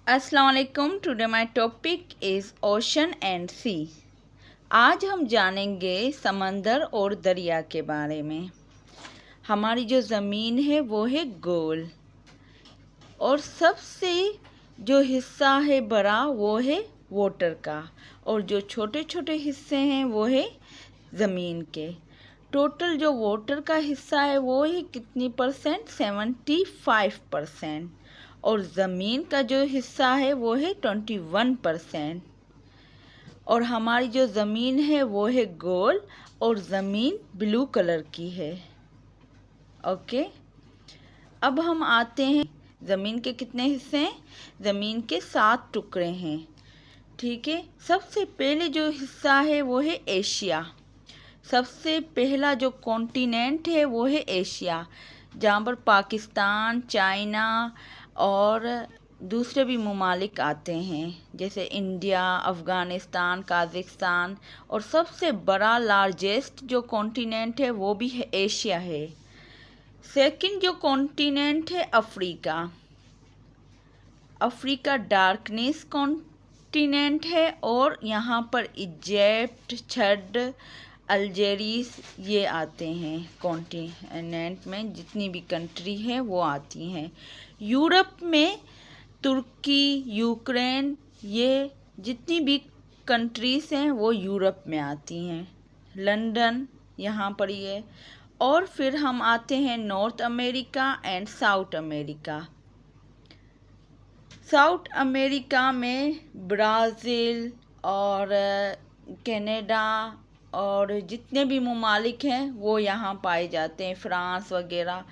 अस्सलाम वालेकुम। Today my topic is ocean and sea. आज हम जानेंगे समंदर और दरिया के बारे में। हमारी जो ज़मीन है वो है गोल और सबसे जो हिस्सा है बड़ा वो है वाटर का, और जो छोटे छोटे हिस्से हैं वो है ज़मीन के। टोटल जो वाटर का हिस्सा है वो है कितनी परसेंट? 75%। और ज़मीन का जो हिस्सा है वो है 21%। और हमारी जो ज़मीन है वो है गोल और ज़मीन ब्लू कलर की है। ओके, अब हम आते हैं, ज़मीन के कितने हिस्से हैं? ज़मीन के 7 टुकड़े हैं। ठीक है, सबसे पहले जो हिस्सा है वो है एशिया। सबसे पहला जो कॉन्टिनेंट है वो है एशिया, जहाँ पर पाकिस्तान, चाइना और दूसरे भी ममालिक आते हैं, जैसे इंडिया, अफ़गानिस्तान, काज़ाकिस्तान। और सबसे बड़ा लार्जेस्ट जो कॉन्टिनेंट है वो भी है एशिया है। सेकंड जो कॉन्टिनेंट है अफ्रीका। अफ्रीका डार्कनेस कॉन्टिनेंट है और यहाँ पर इजिप्ट, छड, अल्जेरिस ये आते हैं। कॉन्टिनेंट में जितनी भी कंट्री है वो आती हैं। यूरोप में तुर्की, यूक्रेन, ये जितनी भी कंट्रीज़ हैं वो यूरोप में आती हैं। लंदन यहाँ पर ये। और फिर हम आते हैं north America and south America. South America में ब्राज़ील और कनाडा और जितने भी ममालिक हैं वो यहाँ पाए जाते हैं, फ्रांस वगैरह।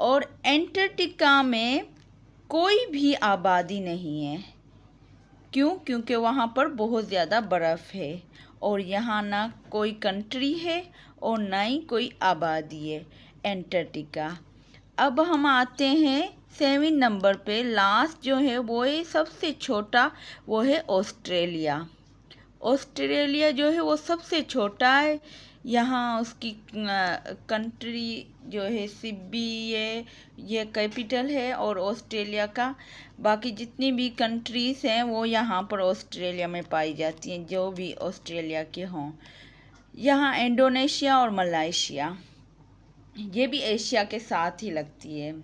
और एंटार्क्टिका में कोई भी आबादी नहीं है। क्यों? क्योंकि वहाँ पर बहुत ज़्यादा बर्फ़ है और यहाँ ना कोई कंट्री है और ना ही कोई आबादी है, एंटार्क्टिका। अब हम आते हैं 7 नंबर पे, लास्ट जो है वो है सबसे छोटा, वो है ऑस्ट्रेलिया। ऑस्ट्रेलिया जो है वो सबसे छोटा है। यहाँ उसकी कंट्री जो है सिडनी, ये कैपिटल है और ऑस्ट्रेलिया का। बाकी जितनी भी कंट्रीज़ हैं वो यहाँ पर ऑस्ट्रेलिया में पाई जाती हैं, जो भी ऑस्ट्रेलिया के हों। यहाँ इंडोनेशिया और मलेशिया, ये भी एशिया के साथ ही लगती है।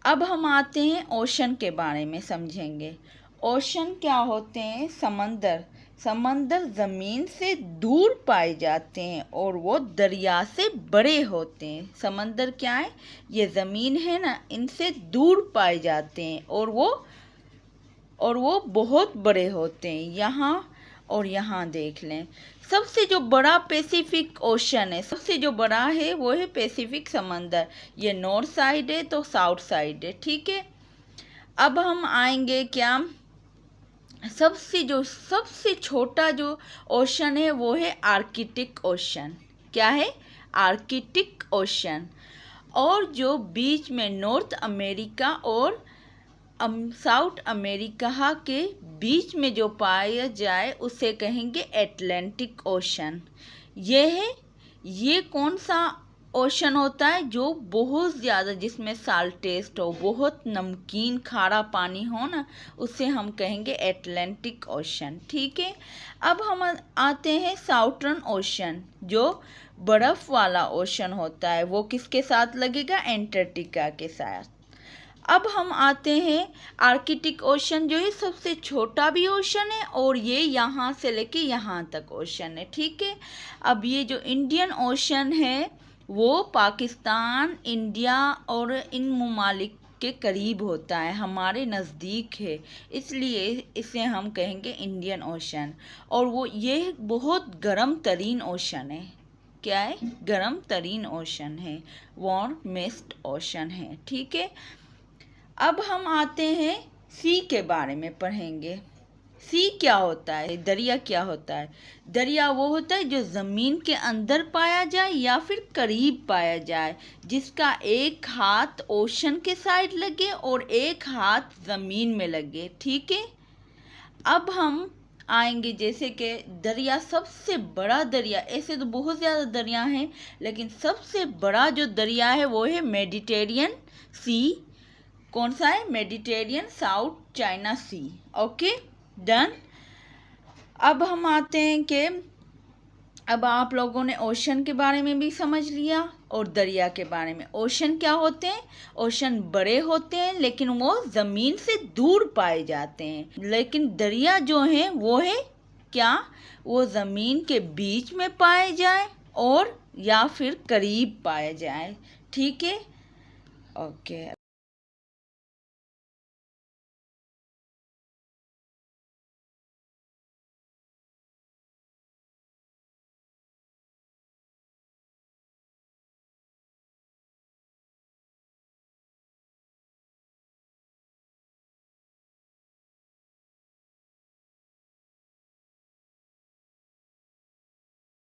अब हम आते हैं ओशन के बारे में समझेंगे। ओशन क्या होते हैं? समंदर। समंदर ज़मीन से दूर पाए जाते हैं और वो दरिया से बड़े होते हैं। समंदर क्या है? ये ज़मीन है ना, इनसे दूर पाए जाते हैं और वो बहुत बड़े होते हैं। यहाँ और यहाँ देख लें, सबसे जो बड़ा पैसिफिक ओशन है, सबसे जो बड़ा है वो है पैसिफिक समंदर। ये नॉर्थ साइड है तो साउथ साइड है। ठीक है, अब हम आएंगे क्या, सबसे छोटा जो ओशन है वो है आर्कटिक ओशन। क्या है? Arctic ocean. और जो बीच में नॉर्थ अमेरिका और साउथ अमेरिका के बीच में जो पाया जाए उसे कहेंगे एटलांटिक ओशन। ये कौन सा ओशन होता है? जो बहुत ज़्यादा, जिसमें साल्ट टेस्ट हो, बहुत नमकीन खारा पानी हो ना, उसे हम कहेंगे एटलांटिक ओशन। ठीक है, अब हम आते हैं साउथर्न ओशन, जो बर्फ़ वाला ओशन होता है। वो किसके साथ लगेगा? एंटार्क्टिका के साथ। अब हम आते हैं आर्कटिक ओशन, जो ये सबसे छोटा भी ओशन है और ये यहाँ से लेके यहाँ तक ओशन है। ठीक है, अब ये जो इंडियन ओशन है वो पाकिस्तान, इंडिया और इन ममालिक के करीब होता है, हमारे नज़दीक है, इसलिए इसे हम कहेंगे इंडियन ओशन। और वो ये बहुत गर्म तरीन ओशन है। क्या है? गर्म तरीन ओशन है, वार्मेस्ट ओशन है। ठीक है, अब हम आते हैं सी के बारे में पढ़ेंगे। सी क्या होता है? दरिया क्या होता है? दरिया वो होता है जो ज़मीन के अंदर पाया जाए या फिर करीब पाया जाए, जिसका एक हाथ ओशन के साइड लगे और एक हाथ ज़मीन में लगे। ठीक है, अब हम आएंगे जैसे कि दरिया, सबसे बड़ा दरिया, ऐसे तो बहुत ज़्यादा दरिया हैं लेकिन सबसे बड़ा जो दरिया है वो है मेडिटेरियन सी। कौन सा है? Mediterranean, South China Sea. Okay, done. अब हम आते हैं कि अब आप लोगों ने ओशन के बारे में भी समझ लिया और दरिया के बारे में। ओशन क्या होते हैं? ओशन बड़े होते हैं लेकिन वो ज़मीन से दूर पाए जाते हैं। लेकिन दरिया जो हैं वो है क्या? वो ज़मीन के बीच में पाए जाए और या फिर करीब पाए जाए। ठीक है, ओके।